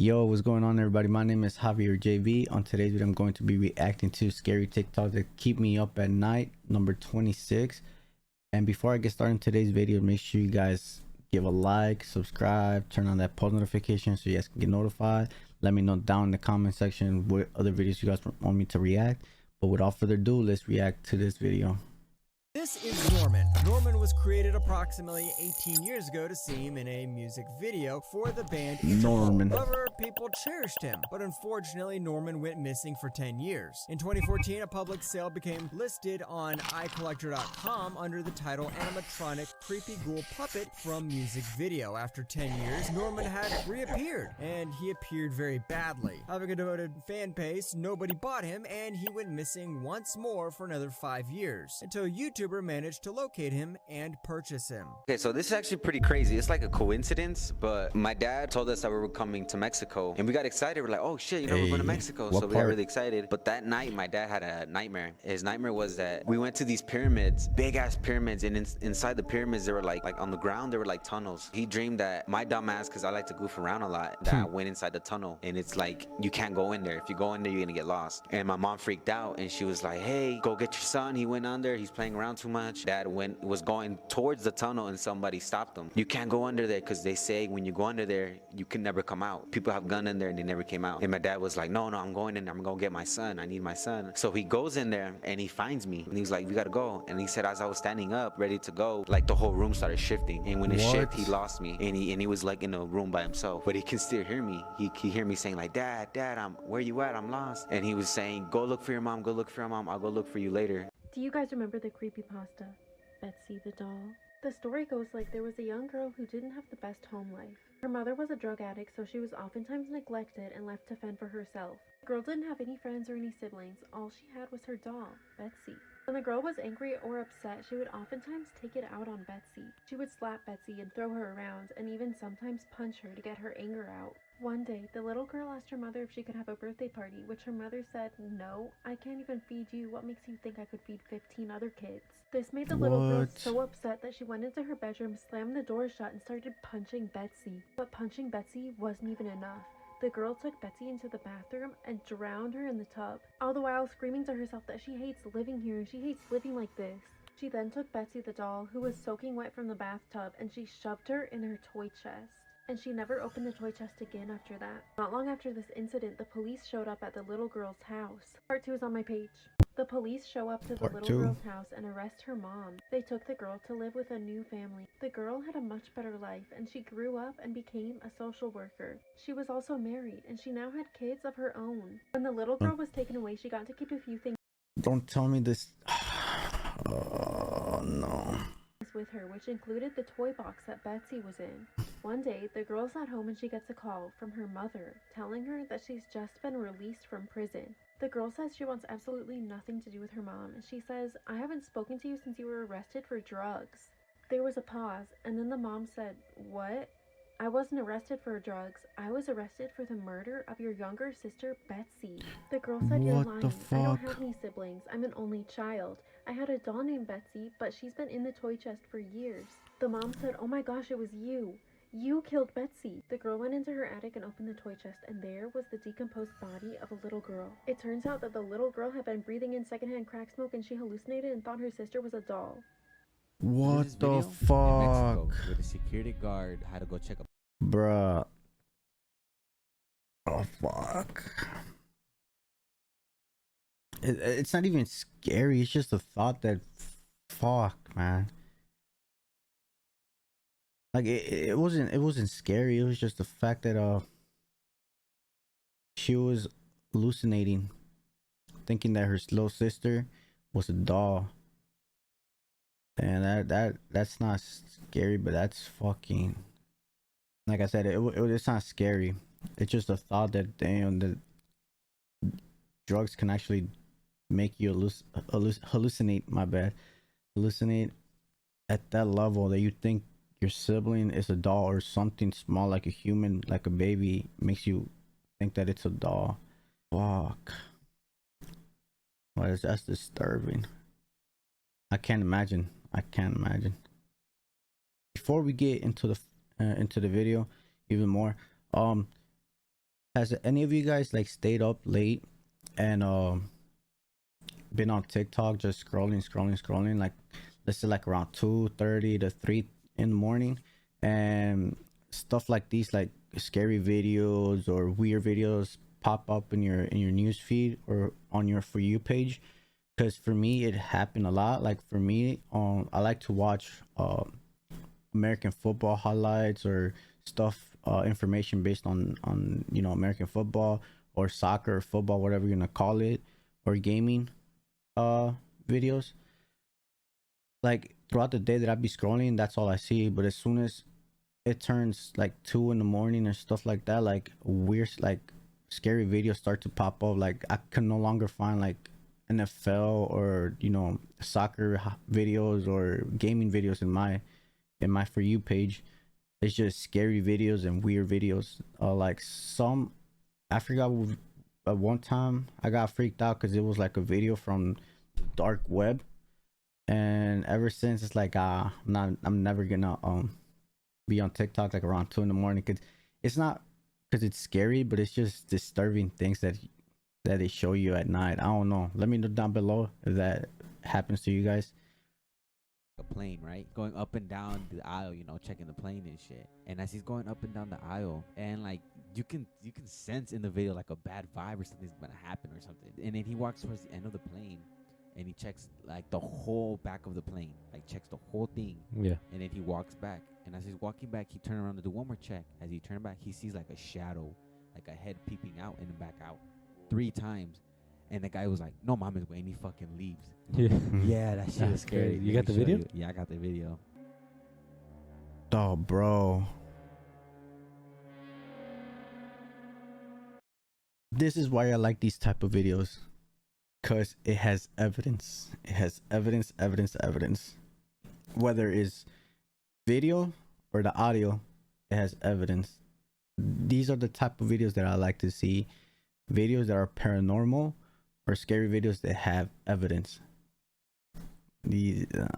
Yo, what's going on, everybody? My name is Javier JV. On today's video, I'm going to be reacting to scary TikToks that keep me up at night, number 26. And before I get started in today's video, make sure you guys give a like, subscribe, turn on that post notification so you guys can get notified. Let me know down in the comment section what other videos you guys want me to react. But without further ado, let's react to this video. This is Norman. Norman was created approximately 18 years ago to see him in a music video for the band Interpol. Norman. However, people cherished him, but unfortunately Norman went missing for 10 years. In 2014, a public sale became listed on iCollector.com under the title Animatronic Creepy Ghoul Puppet from Music Video. After 10 years, Norman had reappeared, and he appeared very badly. Having a devoted fan base, nobody bought him, and he went missing once more for another 5 years, until YouTuber managed to locate him and purchase him. Okay, so this is actually pretty crazy. It's like a coincidence, but my dad told us that we were coming to Mexico, and we got excited. We're like, oh shit, we're going to Mexico. So we got really excited. But that night, my dad had a nightmare. His nightmare was that we went to these pyramids, big ass pyramids, and inside the pyramids, there were like on the ground, there were like tunnels. He dreamed that my dumb ass, because I like to goof around a lot, that I went inside the tunnel, and it's like, you can't go in there. If you go in there, you're gonna get lost. And my mom freaked out, and she was like, hey, go get your son. He went under, he's playing around too much. Dad was going towards the tunnel, and somebody stopped him. You can't go under there, because they say when you go under there, you can never come out. People have gone in there and they never came out. And my dad was like, no, I'm going in there. I'm gonna get my son. I need my son. So he goes in there and he finds me, and he's like, we gotta go. And he said, as I was standing up ready to go, like the whole room started shifting, and when it shifted, he lost me, and he was like in a room by himself, but he can still hear me. He hear me saying like, dad, where you at? I'm lost. And he was saying, go look for your mom, go look for your mom, I'll go look for you later. Do you guys remember the creepypasta, Betsy the doll? The story goes like there was a young girl who didn't have the best home life. Her mother was a drug addict, so she was oftentimes neglected and left to fend for herself. The girl didn't have any friends or any siblings. All she had was her doll, Betsy. When the girl was angry or upset, she would oftentimes take it out on Betsy. She would slap Betsy and throw her around, and even sometimes punch her to get her anger out. One day, the little girl asked her mother if she could have a birthday party, which her mother said, no, I can't even feed you. What makes you think I could feed 15 other kids? This made the little girl so upset that she went into her bedroom, slammed the door shut, and started punching Betsy. But punching Betsy wasn't even enough. The girl took Betsy into the bathroom and drowned her in the tub, all the while screaming to herself that she hates living here and she hates living like this. She then took Betsy the doll, who was soaking wet from the bathtub, and she shoved her in her toy chest. And she never opened the toy chest again after that. Not long after this incident, the police showed up at the little girl's house. Part 2 is on my page. The police show up to the little girl's house and arrest her mom. They took the girl to live with a new family. The girl had a much better life, and she grew up and became a social worker. She was also married, and she now had kids of her own. When the little girl was taken away, she got to keep a few things. Don't tell me this. Oh no. With her, which included the toy box that Betsy was in. One day, the girl's at home and she gets a call from her mother telling her that she's just been released from prison. The girl says she wants absolutely nothing to do with her mom, and she says, I haven't spoken to you since you were arrested for drugs. There was a pause, and then the mom said, what? I wasn't arrested for drugs. I was arrested for the murder of your younger sister, Betsy. The girl said, you're lying. I don't have any siblings. I'm an only child. I had a doll named Betsy, but she's been in the toy chest for years. The mom said, oh my gosh, it was you. You killed Betsy. The girl went into her attic and opened the toy chest, and there was the decomposed body of a little girl. It turns out that the little girl had been breathing in secondhand crack smoke, and she hallucinated and thought her sister was a doll. What the fuck? Where the security guard had to go check up. Bruh. Oh fuck. It's not even scary. It's just the thought that, fuck, man. Like it wasn't scary. It was just the fact that she was hallucinating, thinking that her little sister was a doll. And that's not scary, but that's fucking. Like I said, it's not scary. It's just a thought that, damn, the drugs can actually make you hallucinate. My bad. Hallucinate at that level that you think your sibling is a doll or something small like a human, like a baby, makes you think that it's a doll. Fuck. Well, that's disturbing. I can't imagine. Before we get into the video even more, Has any of you guys like stayed up late and been on TikTok just scrolling like let's say like around 2:30 to 3 in the morning, and stuff like these like scary videos or weird videos pop up in your news feed or on your For You page? Because for me it happened a lot. Like for me, I like to watch American football highlights or stuff, information based on you know, American football or soccer or football, whatever you're gonna call it, or gaming videos. Like throughout the day that I'd be scrolling, that's all I see. But as soon as it turns like 2 in the morning or stuff like that, like weird, like scary videos start to pop up. Like I can no longer find like NFL or, you know, soccer videos or gaming videos in my For You page. It's just scary videos and weird videos. Like some, I forgot, at one time I got freaked out because it was like a video from the dark web, and ever since it's like I'm never gonna be on TikTok like around 2 in the morning, because it's not because it's scary, but it's just disturbing things that they show you at night. I don't know. Let me know down below if that happens to you guys. A plane, right? Going up and down the aisle, you know, checking the plane and shit. And as he's going up and down the aisle, and like you can sense in the video like a bad vibe or something's gonna happen or something. And then he walks towards the end of the plane and he checks like the whole back of the plane, like checks the whole thing. Yeah. And then he walks back. And as he's walking back, he turned around to do one more check. As he turned back, he sees like a shadow, like a head peeping out and then back out 3 times. And the guy was like, "No mames, güey," and he fucking leaves. Yeah. Yeah, that shit is scary. You got the video? Yeah, I got the video. Oh, bro. This is why I like these type of videos. Because it has evidence. It has evidence. Whether it's video or the audio, it has evidence. These are the type of videos that I like to see. Videos that are paranormal or scary videos that have evidence.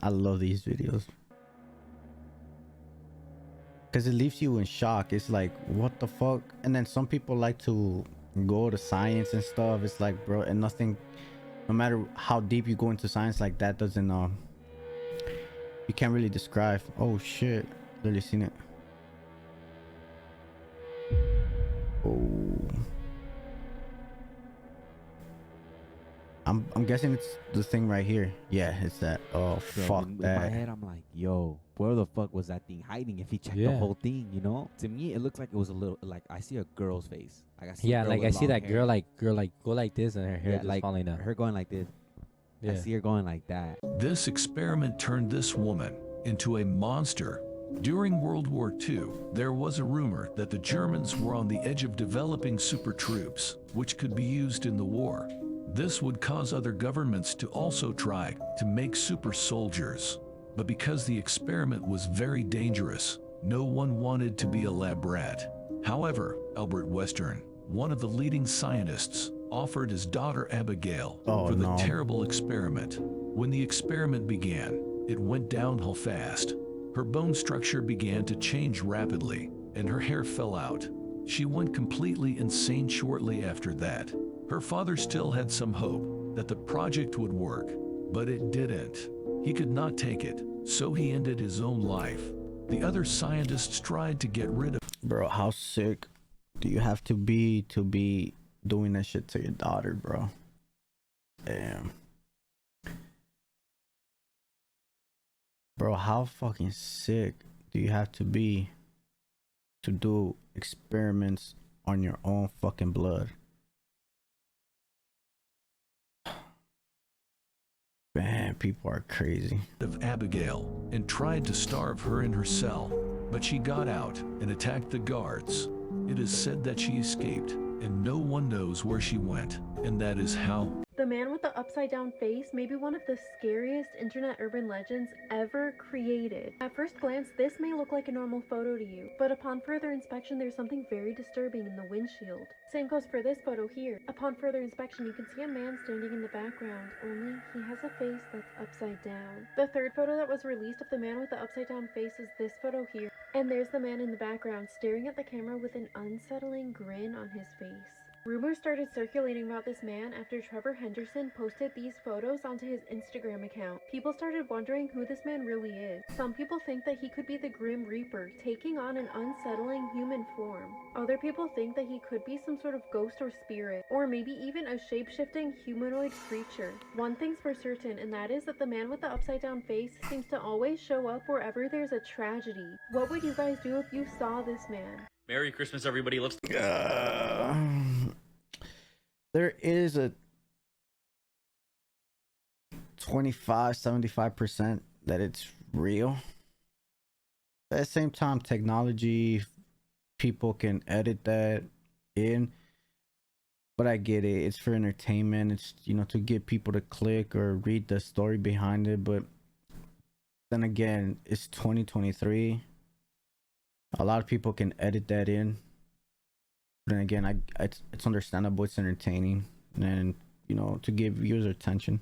I love these videos. Because it leaves you in shock. It's like, what the fuck? And then some people like to go to science and stuff. It's like, bro, and nothing, no matter how deep you go into science, like that doesn't you can't really describe. Oh shit, literally seen it. Oh, I'm guessing it's the thing right here. Yeah, it's that. Oh, Bro, fuck in that. my head, I'm like, yo, where the fuck was that thing hiding if he checked the Yeah. whole thing, you know? To me, it looked like it was a little, like, I see a girl's face. Like, I see a Yeah, girl like with I see long that hair. girl like go like this and her hair Yeah, just like falling down. her going like this. Yeah. I see her going like that. This experiment turned this woman into a monster. During World War II, there was a rumor that the Germans were on the edge of developing super troops, which could be used in the war. This would cause other governments to also try to make super soldiers. But because the experiment was very dangerous, no one wanted to be a lab rat. However, Albert Western, one of the leading scientists, offered his daughter Abigail for the terrible experiment. When the experiment began, it went downhill fast. Her bone structure began to change rapidly, and her hair fell out. She went completely insane shortly after that. Her father still had some hope that the project would work, but it didn't. He could not take it, so he ended his own life. The other scientists tried to get rid of. Bro, how sick do you have to be doing that shit to your daughter, bro? Damn. Bro, how fucking sick do you have to be to do experiments on your own fucking blood? Man, people are crazy. Of Abigail and tried to starve her in her cell, but she got out and attacked the guards. It is said that she escaped, and no one knows where she went, and that is how. The man with the upside down face may be one of the scariest internet urban legends ever created. At first glance, this may look like a normal photo to you, but upon further inspection, there's something very disturbing in the windshield. Same goes for this photo here. Upon further inspection, you can see a man standing in the background, only he has a face that's upside down. The third photo that was released of the man with the upside down face is this photo here. And there's the man in the background staring at the camera with an unsettling grin on his face. Rumors started circulating about this man after Trevor Henderson posted these photos onto his Instagram account. People started wondering who this man really is. Some people think that he could be the Grim Reaper, taking on an unsettling human form. Other people think that he could be some sort of ghost or spirit, or maybe even a shape-shifting humanoid creature. One thing's for certain, and that is that the man with the upside-down face seems to always show up wherever there's a tragedy. What would you guys do if you saw this man? Merry Christmas, everybody. Let's. There is a 75% that it's real. At the same time, technology, people can edit that in. But I get it. It's for entertainment. It's, you know, to get people to click or read the story behind it. But then again, it's 2023. A lot of people can edit that in. Then again, it's understandable. It's entertaining, and you know, to give viewers attention.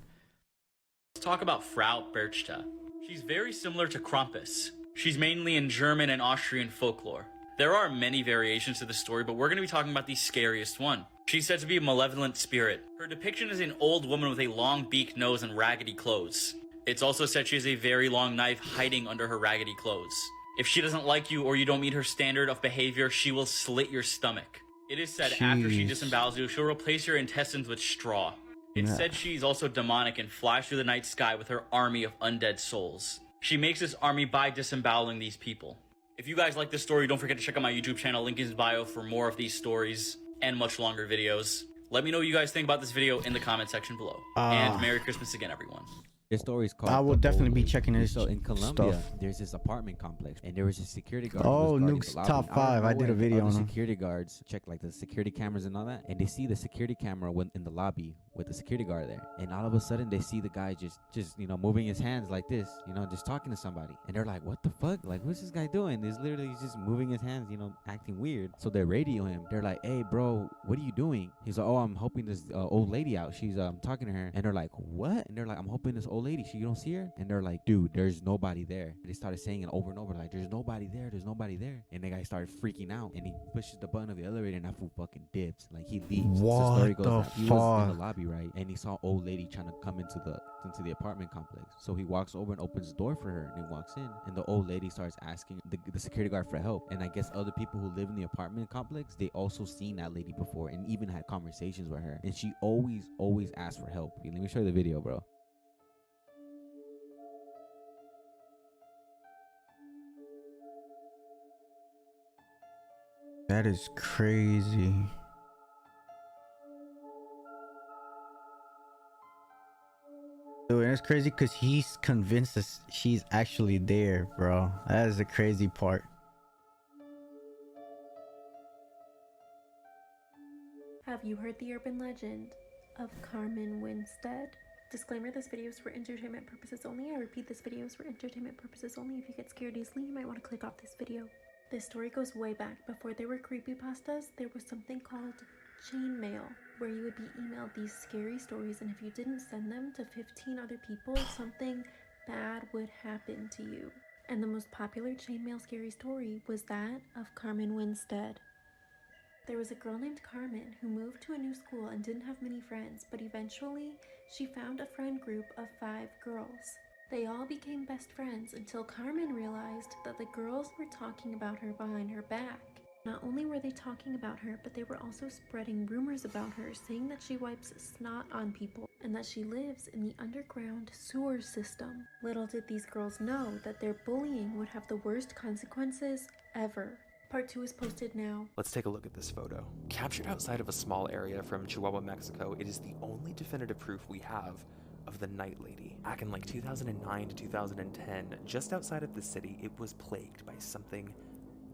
Let's talk about Frau Berchta. She's very similar to Krampus. She's mainly in German and Austrian folklore. There are many variations to the story, but we're going to be talking about the scariest one. She's said to be a malevolent spirit. Her depiction is an old woman with a long beak nose and raggedy clothes. It's also said she has a very long knife hiding under her raggedy clothes. If she doesn't like you or you don't meet her standard of behavior, she will slit your stomach. It is said after she disembowels you, she'll replace your intestines with straw. It's said she's also demonic and flies through the night sky with her army of undead souls. She makes this army by disemboweling these people. If you guys like this story, don't forget to check out my YouTube channel, link in his bio for more of these stories and much longer videos. Let me know what you guys think about this video in the comment section below. And Merry Christmas again, everyone. This story is called. I will definitely be checking his So in Colombia, stuff. there's this apartment complex, and there was a security guard. Oh, who was guarding Nuke's the lobby. top 5. I did a video on him. Security guards check like the security cameras and all that, and they see the security camera when in the lobby with the security guard there, and all of a sudden they see the guy just you know moving his hands like this, you know, just talking to somebody, and they're like, what the fuck? Like, what's this guy doing? He's literally just moving his hands, you know, acting weird. So they radio him. They're like, hey, bro, what are you doing? He's like, oh, I'm helping this old lady out. She's talking to her, and they're like, what? And they're like, I'm helping this old lady. You don't see her? And they're like, dude, there's nobody there. They started saying it over and over, like, there's nobody there, there's nobody there. And the guy started freaking out, and he pushes the button of the elevator, and that fool fucking dips. Like, he leaves. What the story goes the that he was in fuck? the lobby, right? And he saw old lady trying to come into the apartment complex. So he walks over and opens the door for her, and he walks in, and the old lady starts asking the security guard for help. And I guess other people who live in the apartment complex, they also seen that lady before and even had conversations with her. And she always asked for help. Let me show you the video, bro. That is crazy. Dude, and it's crazy because he's convinced us she's actually there, bro. That is the crazy part. Have you heard the urban legend of Carmen Winstead? Disclaimer, this video is for entertainment purposes only. I repeat, this video is for entertainment purposes only. If you get scared easily, you might want to click off this video. This story goes way back. Before there were creepypastas, there was something called chain mail, where you would be emailed these scary stories, and if you didn't send them to 15 other people, something bad would happen to you. And the most popular chain mail scary story was that of Carmen Winstead. There was a girl named Carmen who moved to a new school and didn't have many friends, but eventually she found a friend group of 5 girls. They all became best friends until Carmen realized that the girls were talking about her behind her back. Not only were they talking about her, but they were also spreading rumors about her, saying that she wipes snot on people and that she lives in the underground sewer system. Little did these girls know that their bullying would have the worst consequences ever. Part 2 is posted now. Let's take a look at this photo. Captured outside of a small area from Chihuahua, Mexico, it is the only definitive proof we have of the Night Lady. Back in like 2009 to 2010, just outside of the city, it was plagued by something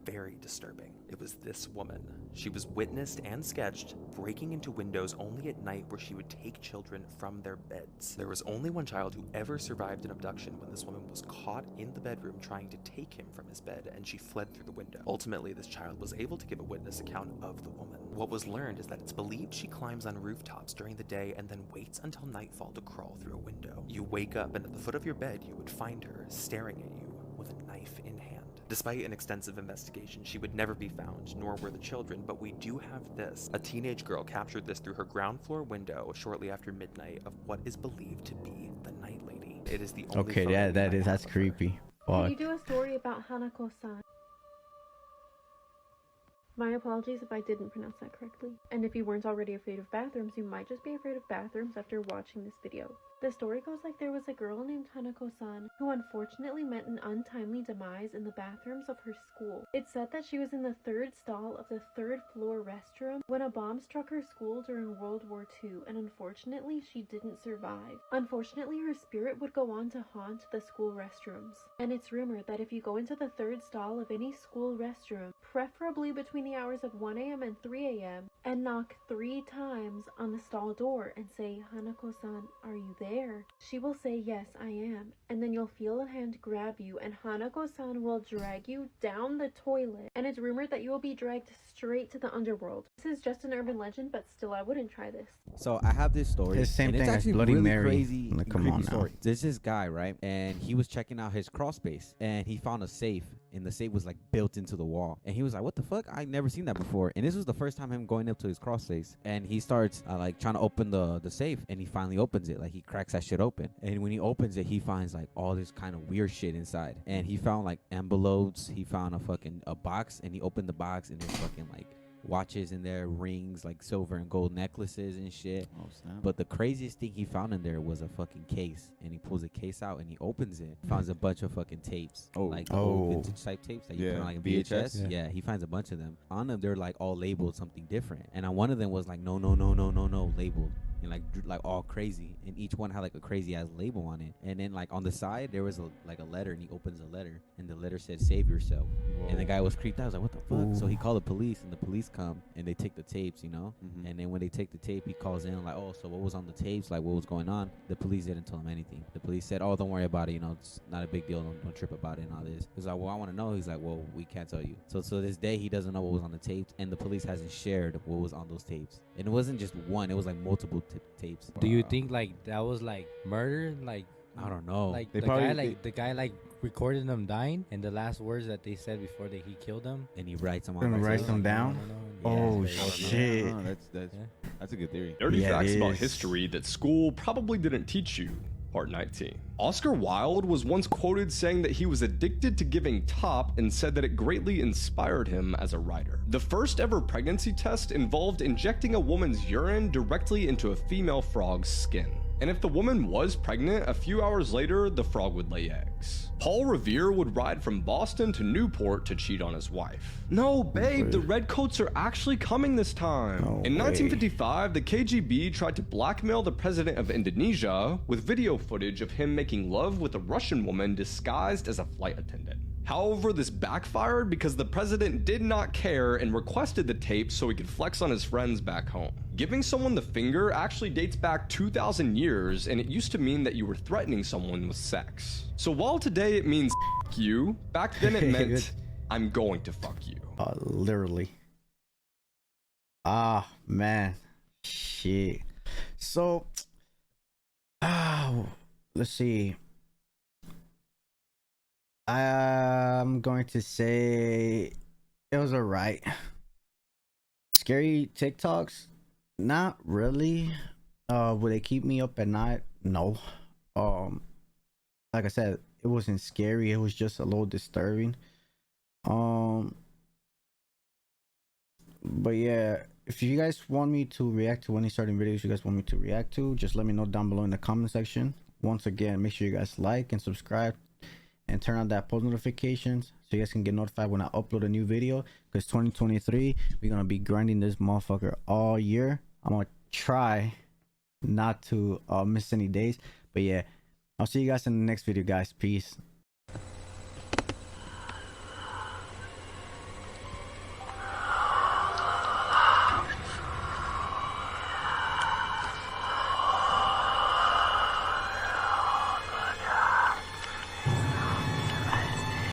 very disturbing. It was this woman. She was witnessed and sketched breaking into windows only at night, where she would take children from their beds. There was only one child who ever survived an abduction when this woman was caught in the bedroom trying to take him from his bed, and she fled through the window. Ultimately, this child was able to give a witness account of the woman. What was learned is that it's believed she climbs on rooftops during the day and then waits until nightfall to crawl through a window. You wake up, and at the foot of your bed, you would find her staring at you with a knife in hand. Despite an extensive investigation, she would never be found, nor were the children, but we do have this. A teenage girl captured this through her ground floor window shortly after midnight of what is believed to be the Night Lady. It is the only Okay, photo yeah, we that might is, have that's of her. creepy. Could Fuck. you do a story about Hanako-san? My apologies if I didn't pronounce that correctly. And if you weren't already afraid of bathrooms, you might just be afraid of bathrooms after watching this video. The story goes like there was a girl named Hanako-san who unfortunately met an untimely demise in the bathrooms of her school. It's said that she was in the third stall of the third floor restroom when a bomb struck her school during World War II, and unfortunately she didn't survive. Unfortunately, her spirit would go on to haunt the school restrooms. And it's rumored that if you go into the third stall of any school restroom, preferably between the hours of 1 a.m. and 3 a.m., and knock 3 times on the stall door and say, "Hanako-san, are you there?" She will say, "Yes, I am." And then you'll feel a hand grab you, and Hanako-san will drag you down the toilet. And it's rumored that you will be dragged straight to the underworld. This is just an urban legend, but still, I wouldn't try this. So I have this story. It's the same and it's thing as actually Bloody really Mary. crazy, Like, come creepy on now. story. There's this guy, right? And he was checking out his crawl space, and he found a safe, and the safe was like built into the wall. And he was like, "What the fuck? I never seen that before." And this was the first time him going up to his crawl space, and he starts like trying to open the safe, and he finally opens it. Like he cracks that shit open, and when he opens it, he finds like all this kind of weird shit inside. And he found like envelopes. He found a box, and he opened the box, and there's fucking like watches in there, rings, like silver and gold necklaces and shit. Oh, snap. But the craziest thing he found in there was a fucking case, and he pulls the case out and he opens it, finds a bunch of fucking tapes, Oh. like the Oh. old vintage type tapes that you Yeah, put on like a VHS? VHS. Yeah, he finds a bunch of them. On them, they're like all labeled something different, and on one of them was like no labeled. And like all crazy, and each one had like a crazy ass label on it. And then like on the side there was like a letter, and he opens the letter, and the letter said "Save yourself." And the guy was creeped out. I was like, "What the fuck?" So he called the police, and the police come and they take the tapes, you know. Mhm. And then when they take the tape, he calls in like, "Oh, so what was on the tapes? Like, what was going on?" The police didn't tell him anything. The police said, "Oh, don't worry about it. You know, it's not a big deal. Don't trip about it and all this." He's like, "Well, I want to know." He's like, "Well, we can't tell you." So this day he doesn't know what was on the tapes, and the police hasn't shared what was on those tapes. And it wasn't just one; it was like multiple tapes. Wow. Do you think like that was like murder? Like I don't know. like They the probably- guy like the guy like recorded them dying, and the last words that they said before that he killed them. And he writes them on. Gonna the write tape. them down? Oh, Yeah. shit. No, that's a good theory. Dirty Yeah, facts it about is. history that school probably didn't teach you. Part 19. Oscar Wilde was once quoted saying that he was addicted to giving top and said that it greatly inspired him as a writer. The first ever pregnancy test involved injecting a woman's urine directly into a female frog's skin. And if the woman was pregnant, a few hours later, the frog would lay eggs. Paul Revere would ride from Boston to Newport to cheat on his wife. No, babe, the redcoats are actually coming this time. No In way. 1955, the KGB tried to blackmail the president of Indonesia with video footage of him making love with a Russian woman disguised as a flight attendant. However, this backfired because the president did not care and requested the tape so he could flex on his friends back home. Giving someone the finger actually dates back 2,000 years, and it used to mean that you were threatening someone with sex. So while today it means "F you," back then it meant "I'm going to fuck you." Literally. Ah, man. Shit. So, let's see. I'm going to say it was alright. Scary TikToks? Not really. Would they keep me up at night? No. Like I said, it wasn't scary. It was just a little disturbing. But yeah, if you guys want me to react to any certain videos you guys want me to react to, just let me know down below in the comment section. Once again, make sure you guys like and subscribe and turn on that post notifications so you guys can get notified when I upload a new video, because 2023 we're gonna be grinding this motherfucker all year. I'm gonna try not to miss any days. But yeah, I'll see you guys in the next video, guys. Peace.